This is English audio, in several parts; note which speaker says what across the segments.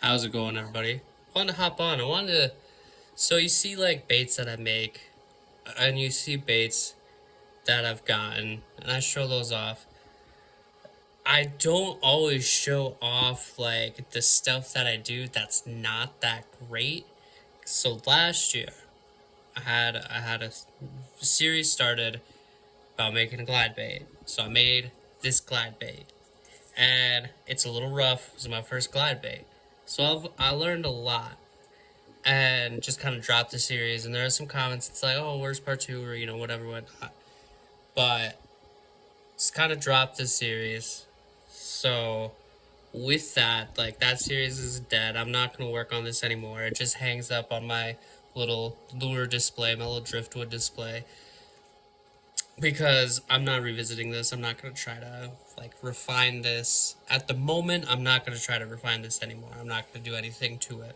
Speaker 1: How's it going, everybody? I wanted to hop on. So you see like baits that I make, and you see baits that I've gotten, and I show those off. I don't always show off like the stuff that I do that's not that great. So last year, I had a series started about making a glide bait. So I made this glide bait, and it's a little rough. It's my first glide bait, so I learned a lot and just kind of dropped the series. And there are some comments. It's like, oh, where's part two, or whatever, whatnot. But it's kind of dropped the series. So with that, like that series is dead. I'm not gonna work on this anymore. It just hangs up on my little lure display, my little driftwood display. Because I'm not revisiting this. I'm not gonna try to like refine this. At the moment, I'm not gonna try to refine this anymore. I'm not gonna do anything to it.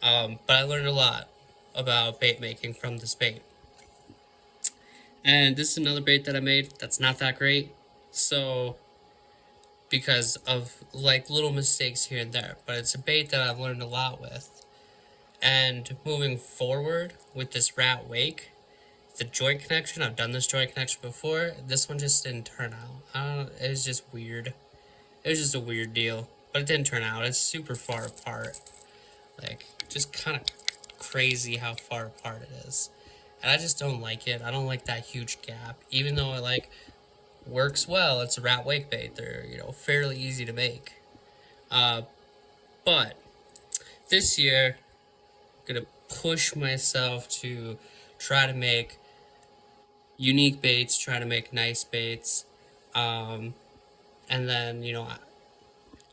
Speaker 1: But I learned a lot about bait making from this bait. And this is another bait that I made that's not that great. So, because of like little mistakes here and there, but it's a bait that I've learned a lot with. And moving forward with this rat wake, the joint connection, I've done this joint connection before. This one just didn't turn out. I don't know, it was just weird. It was just a weird deal, but it didn't turn out. It's super far apart. Like, just kind of crazy how far apart it is. And I just don't like it. I don't like that huge gap. Even though it, like, works well, it's a rat wake bait. They're, fairly easy to make. But this year, I'm going to push myself to try to make unique baits, try to make nice baits. And then,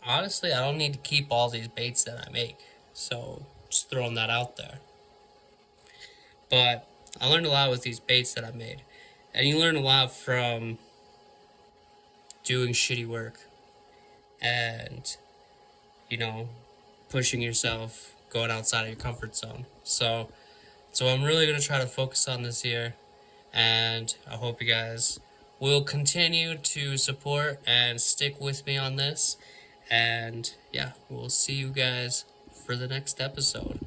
Speaker 1: honestly, I don't need to keep all these baits that I make. So, just throwing that out there. But I learned a lot with these baits that I made. And you learn a lot from doing shitty work and, pushing yourself, going outside of your comfort zone. So I'm really going to try to focus on this year. And I hope you guys will continue to support and stick with me on this. And yeah, we'll see you guys for the next episode.